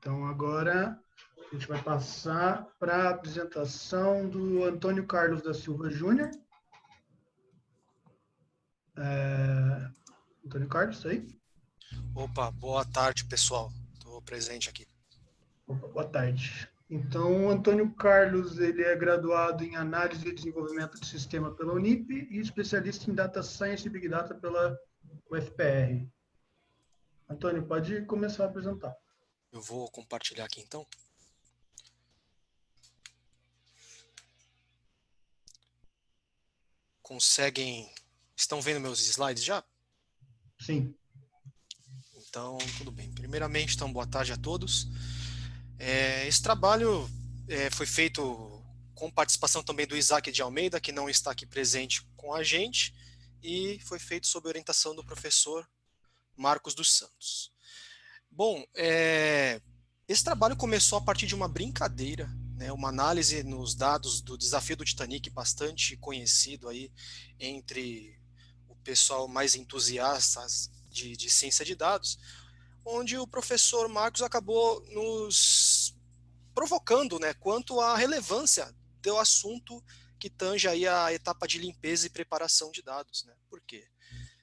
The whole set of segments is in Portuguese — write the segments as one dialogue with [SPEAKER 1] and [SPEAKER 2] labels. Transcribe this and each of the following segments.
[SPEAKER 1] Então, agora a gente vai passar para a apresentação do Antônio Carlos da Silva Júnior. Antônio Carlos, isso aí?
[SPEAKER 2] Opa, boa tarde, pessoal. Estou presente aqui.
[SPEAKER 1] Opa, boa tarde. Então, o Antônio Carlos, ele é graduado em Análise e Desenvolvimento de Sistema pela Unip e especialista em Data Science e Big Data pela UFPR. Antônio, pode começar a apresentar.
[SPEAKER 2] Eu vou compartilhar aqui então. Estão vendo meus slides já?
[SPEAKER 1] Sim.
[SPEAKER 2] Então, tudo bem. Primeiramente, então, boa tarde a todos. Esse trabalho foi feito com participação também do Isaac de Almeida, que não está aqui presente com a gente, e foi feito sob orientação do professor Marcos dos Santos. Bom, esse trabalho começou a partir de uma brincadeira, né, uma análise nos dados do desafio do Titanic, bastante conhecido aí entre o pessoal mais entusiasta de ciência de dados, onde o professor Marcos acabou nos provocando, né, quanto à relevância do assunto que tange aí a etapa de limpeza e preparação de dados, né? Por quê?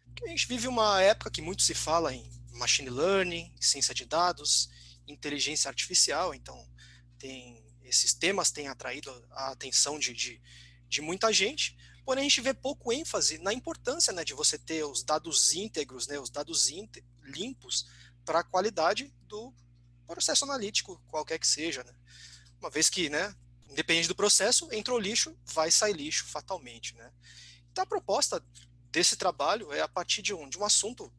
[SPEAKER 2] Porque a gente vive uma época que muito se fala em machine learning, ciência de dados, inteligência artificial, então esses temas têm atraído a atenção de muita gente, porém a gente vê pouco ênfase na importância, né, de você ter os dados íntegros, né, os dados limpos para a qualidade do processo analítico, qualquer que seja, né? Uma vez que, né, independente do processo, entrou lixo, vai sair lixo fatalmente, né? Então a proposta desse trabalho é a partir de um assunto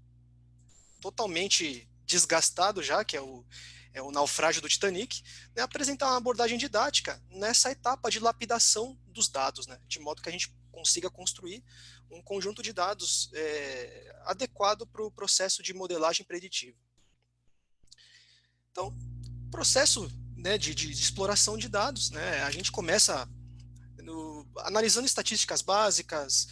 [SPEAKER 2] totalmente desgastado já, que é o naufrágio do Titanic, né, apresentar uma abordagem didática nessa etapa de lapidação dos dados, né, de modo que a gente consiga construir um conjunto de dados adequado para o processo de modelagem preditiva. Então, processo, né, de exploração de dados, né, a gente começa analisando estatísticas básicas,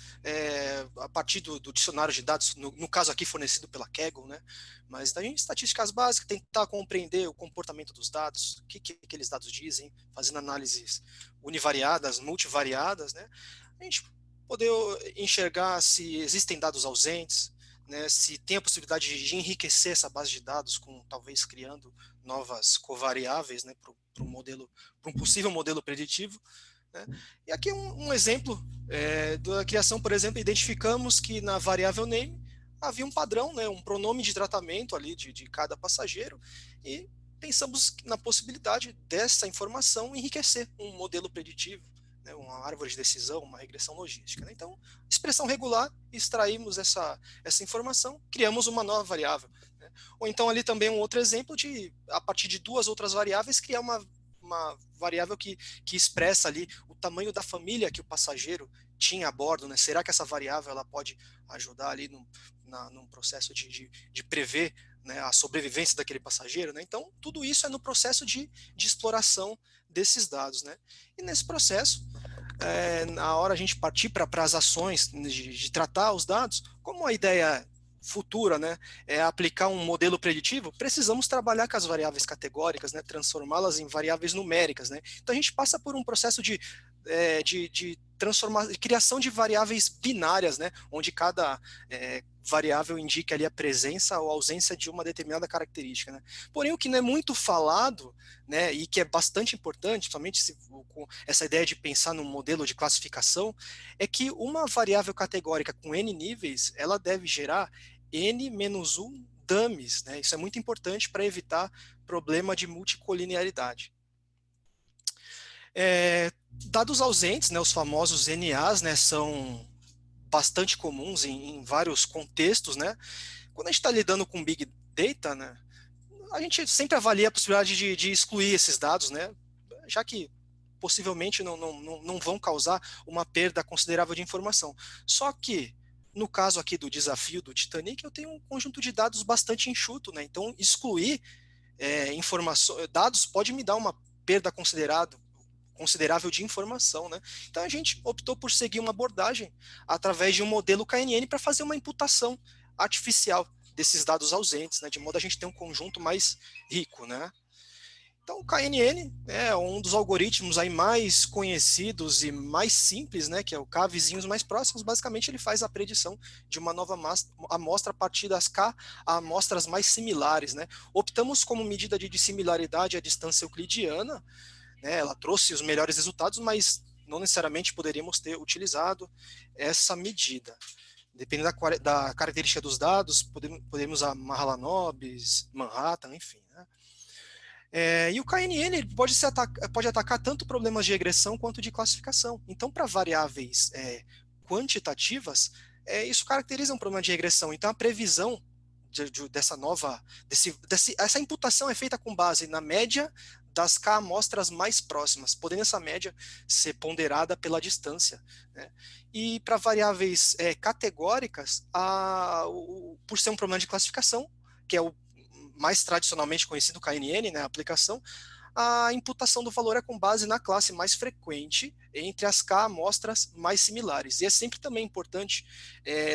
[SPEAKER 2] a partir do dicionário de dados, no caso aqui fornecido pela Kaggle, né? Mas daí estatísticas básicas, tentar compreender o comportamento dos dados, o que aqueles dados dizem, fazendo análises univariadas, multivariadas, né? A gente poder enxergar se existem dados ausentes, né? Se tem a possibilidade de enriquecer essa base de dados, com talvez criando novas covariáveis, né? Para um possível modelo preditivo. Né? E aqui um exemplo da criação, por exemplo, identificamos que na variável name havia um padrão, né, um pronome de tratamento ali de cada passageiro, e pensamos na possibilidade dessa informação enriquecer um modelo preditivo, né, uma árvore de decisão, uma regressão logística. Né? Então, expressão regular, extraímos essa informação, criamos uma nova variável. Né? Ou então ali também um outro exemplo de, a partir de duas outras variáveis, criar uma variável que expressa ali o tamanho da família que o passageiro tinha a bordo, né? Será que essa variável ela pode ajudar ali num processo de prever, né, a sobrevivência daquele passageiro, né? Então, tudo isso é no processo de exploração desses dados, né? E nesse processo, na hora a gente partir para as ações de tratar os dados, como a ideia futura, né, é aplicar um modelo preditivo, precisamos trabalhar com as variáveis categóricas, né, transformá-las em variáveis numéricas, né. Então a gente passa por um processo de criação de variáveis binárias, né, onde cada variável indica ali a presença ou ausência de uma determinada característica, né. Porém, o que não é muito falado, né, e que é bastante importante, somente com essa ideia de pensar num modelo de classificação, é que uma variável categórica com n níveis, ela deve gerar n-1 dummies, né? Isso é muito importante para evitar problema de multicolinearidade. Dados ausentes, né, os famosos NAs, né, são bastante comuns em vários contextos, né? Quando a gente está lidando com Big Data, né, a gente sempre avalia a possibilidade de excluir esses dados, né, já que possivelmente não vão causar uma perda considerável de informação. Só que, no caso aqui do desafio do Titanic, eu tenho um conjunto de dados bastante enxuto, né? Então, excluir dados pode me dar uma perda considerável de informação, né? Então, a gente optou por seguir uma abordagem através de um modelo KNN para fazer uma imputação artificial desses dados ausentes, né? De modo a gente ter um conjunto mais rico, né? Então, o KNN é um dos algoritmos aí mais conhecidos e mais simples, né, que é o K vizinhos mais próximos. Basicamente, ele faz a predição de uma nova amostra a partir das K amostras mais similares, né. Optamos como medida de dissimilaridade a distância euclidiana, né, ela trouxe os melhores resultados, mas não necessariamente poderíamos ter utilizado essa medida. Dependendo da característica dos dados, podemos usar Mahalanobis, Manhattan, enfim, né. E o KNN ele pode atacar tanto problemas de regressão quanto de classificação. Então, para variáveis quantitativas, isso caracteriza um problema de regressão. Então, a previsão essa imputação é feita com base na média das K amostras mais próximas, podendo essa média ser ponderada pela distância, né? E para variáveis categóricas, por ser um problema de classificação, que é o mais tradicionalmente conhecido KNN, né, a aplicação, a imputação do valor é com base na classe mais frequente entre as K amostras mais similares. E é sempre também importante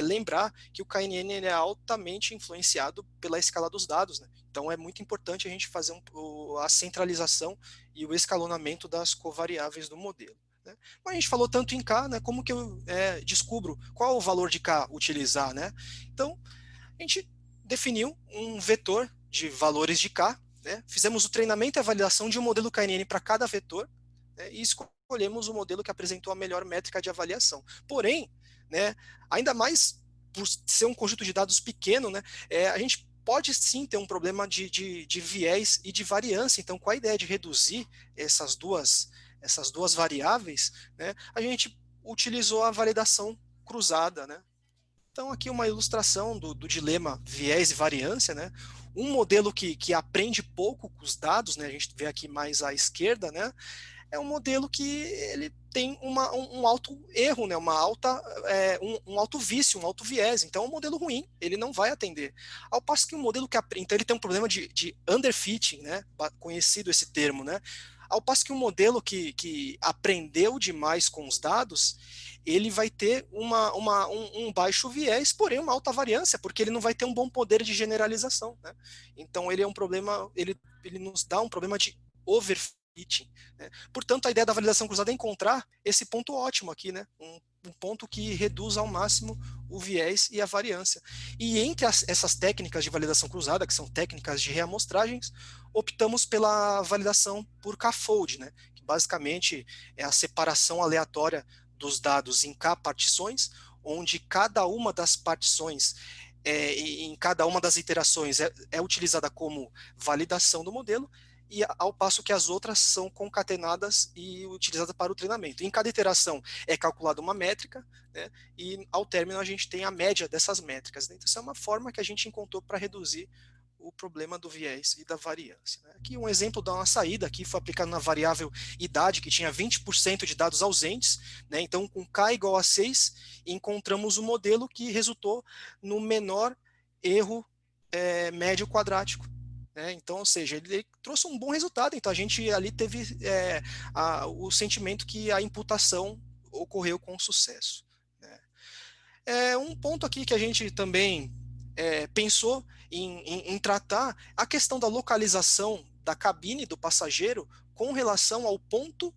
[SPEAKER 2] lembrar que o KNN é altamente influenciado pela escala dos dados, né? Então é muito importante a gente fazer a centralização e o escalonamento das covariáveis do modelo, né? Mas a gente falou tanto em K, né, como que eu descubro qual o valor de K utilizar, né? Então, a gente definiu um vetor de valores de K, né? Fizemos o treinamento e a validação de um modelo KNN para cada vetor, né? E escolhemos o modelo que apresentou a melhor métrica de avaliação. Porém, né, ainda mais por ser um conjunto de dados pequeno, né, a gente pode sim ter um problema de viés e de variância. Então, com a ideia de reduzir essas duas variáveis, né, a gente utilizou a validação cruzada, né? Então, aqui uma ilustração do dilema viés e variância, né? Um modelo que aprende pouco com os dados, né? A gente vê aqui mais à esquerda, né? É um modelo que ele tem um alto erro, né? Um alto vício, um alto viés. Então, é um modelo ruim, ele não vai atender. Ao passo que um modelo que aprende, então ele tem um problema de underfitting, né? Conhecido esse termo, né? Ao passo que um modelo que aprendeu demais com os dados, ele vai ter um baixo viés, porém uma alta variância, porque ele não vai ter um bom poder de generalização, né? Então ele é um problema, ele nos dá um problema de overfitting, né? Portanto, a ideia da validação cruzada é encontrar esse ponto ótimo aqui, né? Um ponto que reduz ao máximo o viés e a variância. E entre essas técnicas de validação cruzada, que são técnicas de reamostragens, optamos pela validação por K-fold, né? Que basicamente é a separação aleatória dos dados em K partições, onde cada uma das partições, em cada uma das iterações, é utilizada como validação do modelo, e ao passo que as outras são concatenadas e utilizadas para o treinamento. Em cada iteração é calculada uma métrica, né, e ao término a gente tem a média dessas métricas, né? Então, essa é uma forma que a gente encontrou para reduzir o problema do viés e da variância, né? Aqui um exemplo de uma saída, aqui foi aplicado na variável idade, que tinha 20% de dados ausentes, né? Então, com K igual a 6, encontramos um modelo que resultou no menor erro médio quadrático, né? Então, ou seja, ele trouxe um bom resultado. Então, a gente ali teve o sentimento que a imputação ocorreu com sucesso, né? Um ponto aqui que a gente também pensou em tratar a questão da localização da cabine do passageiro com relação ao ponto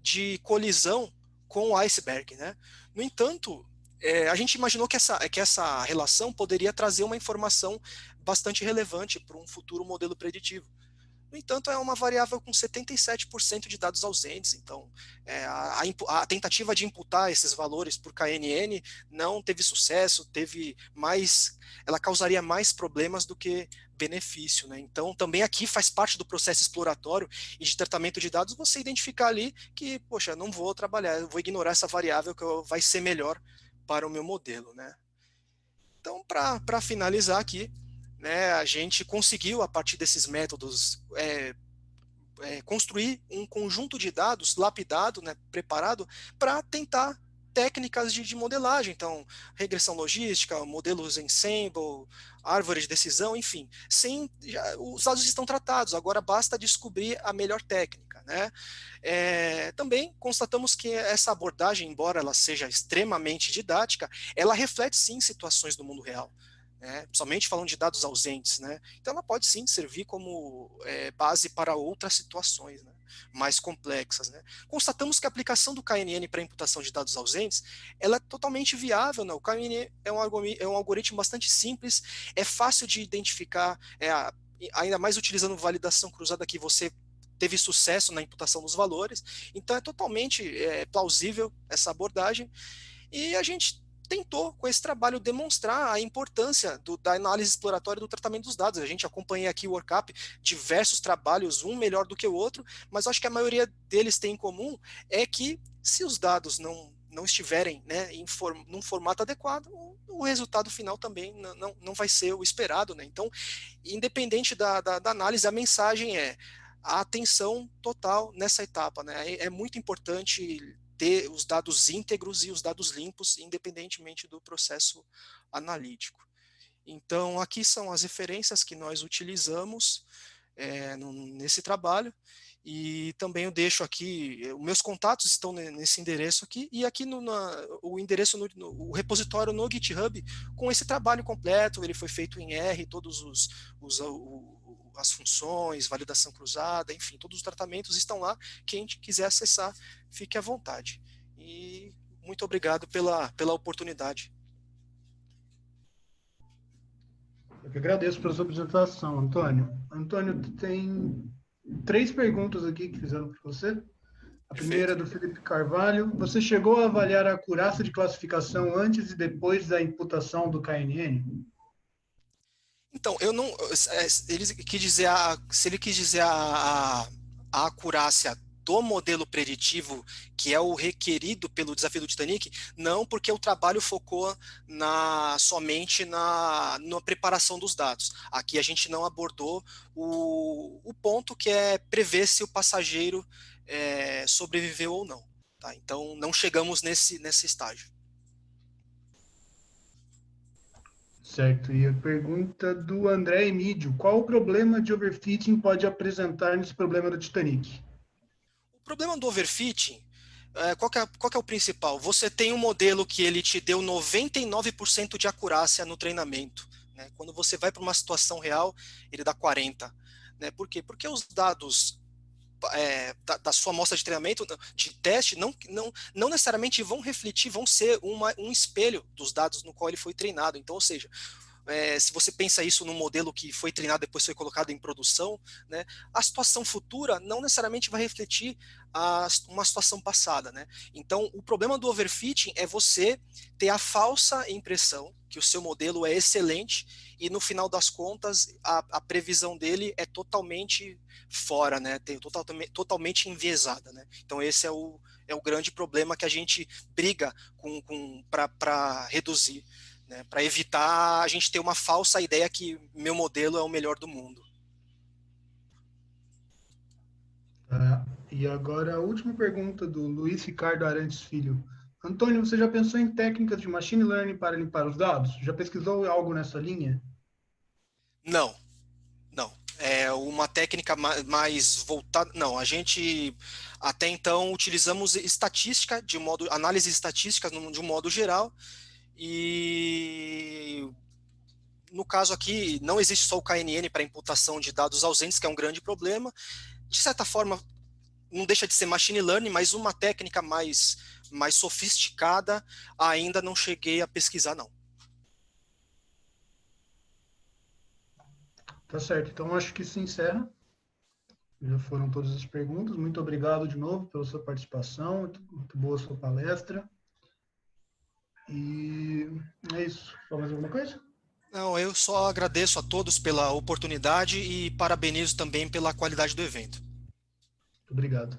[SPEAKER 2] de colisão com o iceberg, né? No entanto, a gente imaginou que essa relação poderia trazer uma informação bastante relevante para um futuro modelo preditivo. No entanto, é uma variável com 77% de dados ausentes, então a tentativa de imputar esses valores por KNN não teve sucesso, ela causaria mais problemas do que benefício, né? Então, também aqui faz parte do processo exploratório e de tratamento de dados você identificar ali que, poxa, não vou trabalhar, eu vou ignorar essa variável que vai ser melhor para o meu modelo, né? Então, para finalizar aqui, né, a gente conseguiu, a partir desses métodos, construir um conjunto de dados lapidado, né, preparado, para tentar técnicas de modelagem, então, regressão logística, modelos ensemble, árvore de decisão, enfim, os dados estão tratados, agora basta descobrir a melhor técnica, né? Também constatamos que essa abordagem, embora ela seja extremamente didática, ela reflete sim situações do mundo real. né? Somente falando de dados ausentes, né? Então ela pode sim servir como base para outras situações, né, mais complexas, né? Constatamos que a aplicação do KNN para imputação de dados ausentes, ela é totalmente viável, né? O KNN é um algoritmo bastante simples, é fácil de identificar, ainda mais utilizando validação cruzada, que você teve sucesso na imputação dos valores, então é totalmente plausível essa abordagem, e a gente tentou, com esse trabalho, demonstrar a importância da análise exploratória do tratamento dos dados. A gente acompanha aqui o workup, diversos trabalhos, um melhor do que o outro, mas acho que a maioria deles tem em comum é que, se os dados não estiverem, né, num formato adequado, o resultado final também não vai ser o esperado, né? Então, independente da análise, a mensagem é a atenção total nessa etapa, né? É muito importante ter os dados íntegros e os dados limpos, independentemente do processo analítico. Então, aqui são as referências que nós utilizamos nesse trabalho, e também eu deixo aqui, os meus contatos estão nesse endereço aqui, e aqui o endereço, o repositório no GitHub, com esse trabalho completo. Ele foi feito em R, todos as funções, validação cruzada, enfim, todos os tratamentos estão lá. Quem quiser acessar, fique à vontade. E muito obrigado pela oportunidade.
[SPEAKER 1] Eu que agradeço pela sua apresentação, Antônio. Antônio, tem 3 perguntas aqui que fizeram para você. A primeira é do Felipe Carvalho. Você chegou a avaliar a acurácia de classificação antes e depois da imputação do KNN?
[SPEAKER 2] Então, eu não. Ele quis dizer se ele quis dizer a acurácia do modelo preditivo, que é o requerido pelo desafio do Titanic, não, porque o trabalho focou somente na preparação dos dados. Aqui a gente não abordou o ponto, que é prever se o passageiro sobreviveu ou não. Tá? Então, não chegamos nesse estágio.
[SPEAKER 1] Certo. E a pergunta do André Emídio. Qual o problema de overfitting pode apresentar nesse problema do Titanic?
[SPEAKER 2] O problema do overfitting, qual que é o principal? Você tem um modelo que ele te deu 99% de acurácia no treinamento, né? Quando você vai para uma situação real, ele dá 40%. Né? Por quê? Porque os dados da sua amostra de treinamento, de teste, não necessariamente vão refletir, vão ser um espelho dos dados no qual ele foi treinado. Então, ou seja, se você pensa isso num modelo que foi treinado, depois foi colocado em produção, né, a situação futura não necessariamente vai refletir uma situação passada, né? Então, o problema do overfitting é você ter a falsa impressão que o seu modelo é excelente e, no final das contas, a previsão dele é totalmente fora, né? Totalmente enviesada, né? Então, esse é o grande problema que a gente briga para reduzir, né, para evitar a gente ter uma falsa ideia que meu modelo é o melhor do mundo.
[SPEAKER 1] E agora a última pergunta do Luiz Ricardo Arantes Filho. Antônio, você já pensou em técnicas de machine learning para limpar os dados? Já pesquisou algo nessa linha?
[SPEAKER 2] Não. É uma técnica mais voltada. Não, a gente até então utilizamos estatística, análise estatística de um modo geral, e no caso aqui não existe só o KNN para imputação de dados ausentes, que é um grande problema. De certa forma, não deixa de ser machine learning, mas uma técnica mais sofisticada ainda não cheguei a pesquisar, não.
[SPEAKER 1] Tá certo, então acho que se encerra. Já foram todas as perguntas. Muito obrigado de novo pela sua participação, muito boa a sua palestra. E é isso. Mais alguma coisa?
[SPEAKER 2] Não, eu só agradeço a todos pela oportunidade e parabenizo também pela qualidade do evento.
[SPEAKER 1] Muito obrigado.